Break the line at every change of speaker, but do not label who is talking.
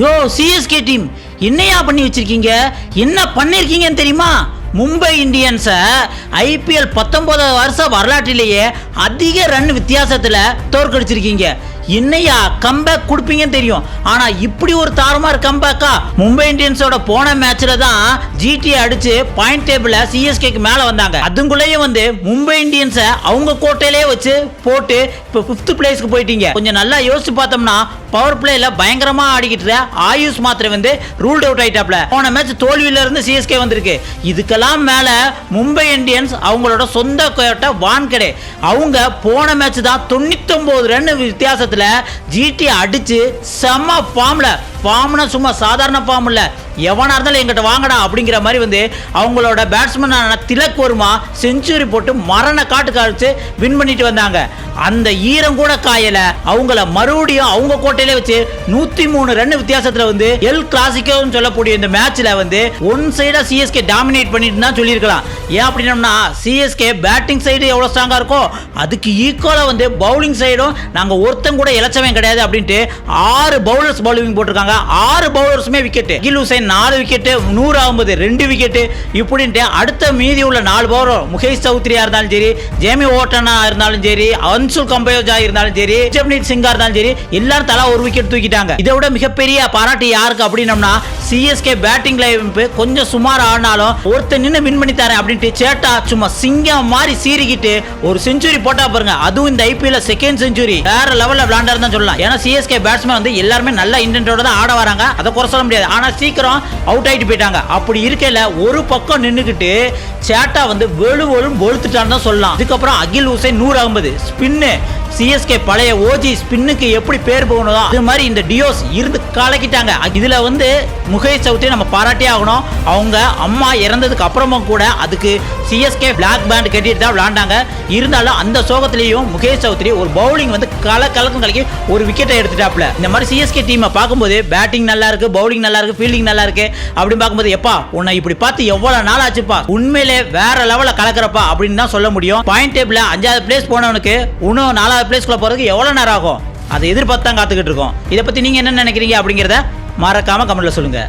யோ CSK team என்னையா பண்ணி வச்சிருக்கீங்க? என்ன பண்ணிருக்கீங்கன்னு தெரியுமா? மும்பை இந்தியன்ஸை ஐபிஎல் 19 வருஷ வரலாற்றிலேயே அதிக ரன் வித்தியாசத்தில் தோற்கடிச்சிருக்கீங்க. என்னையா கம்பேக் கொடுப்பீங்கன்னு தெரியும், ஆனா இப்படி ஒரு தாறுமாறு கம்பேக்கா? மும்பை இந்தியன்ஸோட போன மேட்ச்ல தான் ஜிடி அடிச்சு பாயிண்ட் டேபிள்ல சிஎஸ்கேக்கு மேல வந்தாங்க. அதுக்குள்ளேயும் மும்பை இந்தியன்ஸை அவங்க கோட்டையிலே வச்சு போட்டு இப்போ 5th பிளேஸ்க்கு போயிட்டீங்க. கொஞ்சம் நல்லா யோசிச்சு பார்த்தோம்னா பவர் பிளேல பயங்கரமா ஆடிக்கிட்டு ஆயுஷ் மாத்திரை ரூல்ட் அவுட் ஆயிட்டாப்ல. போன மேட்ச் தோல்வியில இருந்து சிஎஸ்கே வந்திருக்கு. இதுக்கெல்லாம் மேல மும்பை இந்தியன்ஸ் அவங்களோட சொந்த கோட்டை வான்கடை. அவங்க போன மேட்ச் தான் 99 ரன் வித்தியாசத்துல ஜிடி அடிச்சு செம்ம ஃபார்ம்னா சும்மா சாதாரண ஃபார்ம் இல்ல, எவனா இருந்தாலும் எங்கிட்ட வாங்கடா அப்படிங்கிற மாதிரி அவங்களோட பேட்ஸ்மேனான திலக் வர்மா செஞ்சுரி போட்டு மரண காட்டு காய்ச்சி வின் பண்ணிட்டு வந்தாங்க. அந்த ஈரம் கூட காயல. அவங்கள மறுபடியும் அவங்க கோட்டையில வச்சு 103 ரன் வித்தியாசத்துல எல் கிளாசிக்கோன்னு சொல்லக்கூடிய இந்த மேட்ச்ல ஒன் சைடா சிஎஸ்கே டாமினேட் பண்ணிட்டு தான் சொல்லியிருக்கலாம். ஏன் அப்படின்னா சிஎஸ்கே பேட்டிங் சைடு எவ்வளவு ஸ்ட்ராங்கா இருக்கோ அதுக்கு ஈக்குவலா பவுலிங் சைடும் நாங்க ஒருத்தன் கூட இலச்சவன் கிடையாது அப்படின்ட்டு 6 பவுலர்ஸ் பவுலிங் போட்டிருக்காங்க. 6 பவுலர்ஸுமே விக்கெட். அகில் ஹுசைன் 4 விக்கெட், 100 அகமது 2 விக்கெட் இப்படின்ட்டு அடுத்த மீதி உள்ள 4 பவுலர் முகேஷ் சௌத்ரியா இருந்தாலும் சரி, ஜேமி ஓட்டனா இருந்தாலும் சரி, அன்சுல் கம்போஜா இருந்தாலும் சரி, ஜப்னீத் சிங்கா இருந்தாலும் சரி, எல்லாரும் தலா ஒரு விக்கெட் தூக்கிட்டாங்க. இதை விட மிகப்பெரிய பாராட்டு யாருக்கு அப்படின்னம்னா சிஎஸ்கே பேட்டிங் லைன் கொஞ்சம் சுமார் ஆனாலும் ஒருத்தர் நின்று வின் பண்ணி தரேன் அப்படின்ட்டு சேட்டா சும்மா சிங்கம் மாதிரி சீறிக்கிட்டு ஒரு செஞ்சுரி போட்டா பாருங்க. அதுவும் இந்த ஐபிஎல் செகண்ட் செஞ்சுரி வேற லெவல்ல விளையாண்டாரு தான் சொல்லலாம். ஏன்னா சிஎஸ்கே பேட்ஸ்மேன் எல்லாருமே நல்ல இன்டென்டோட தான் ஆட வராங்க, அதை குறை சொல்ல முடியாது. ஆனா சீக்கிரம் அவுட் ஆயிட்டு போயிட்டாங்க. அப்படி இருக்கல ஒரு பக்கம் நின்னுக்கிட்டு சேட்டா வெளுவெளும் வெளுத்துட்டான்னு தான் சொல்லலாம். அதுக்கப்புறம் அகில் ஹுசைன் 100 அகமது ஸ்பின்னு சிஎஸ்கே பழைய ஓஜி ஸ்பின்னுக்கு எப்படி பேர் போகணும் அது மாதிரி இந்த டியோஸ் இருந்து கலக்கிட்டாங்க. இதுல முகேஷ் சௌத்ரி நம்ம பாராட்டே ஆகணும். அவங்க அம்மா இறந்ததுக்கு அப்புறமும் கூட அதுக்கு சிஎஸ்கே பிளாக் பேண்ட் கட்டிட்டு தான் விளையாண்டாங்க. இருந்தாலும் அந்த சோகத்திலையும் முகேஷ் சௌத்ரி ஒரு பவுலிங் கலக்கும் கலக்கி ஒரு விக்கெட்டை எடுத்துட்டாப்ல. இந்த மாதிரி சிஎஸ்கே டீமை பார்க்கும்போது பேட்டிங் நல்லா இருக்கு, பவுலிங் நல்லா இருக்கு, ஃபீல்டிங் நல்லா இருக்கு அப்படின்னு பார்க்கும்போது எப்பா உன்னை இப்படி பார்த்து எவ்வளவு நாள் ஆச்சுப்பா, உண்மையிலே வேற லெவல்ல கலக்கிறப்பா அப்படின்னு தான் சொல்ல முடியும். பாயிண்ட் டேபிள்ல 5வது பிளேஸ் போனவனுக்கு இன்னும் 4வது பிளேஸ்க்குள்ள போறதுக்கு எவ்வளவு நேரம் ஆகும்? அதை எதிர்பார்த்து தான் காத்துக்கிட்டு இருக்கோம். இதை பத்தி நீங்க என்ன நினைக்கிறீங்க அப்படிங்கிறத மறக்காம கமெண்ட்ல சொல்லுங்க.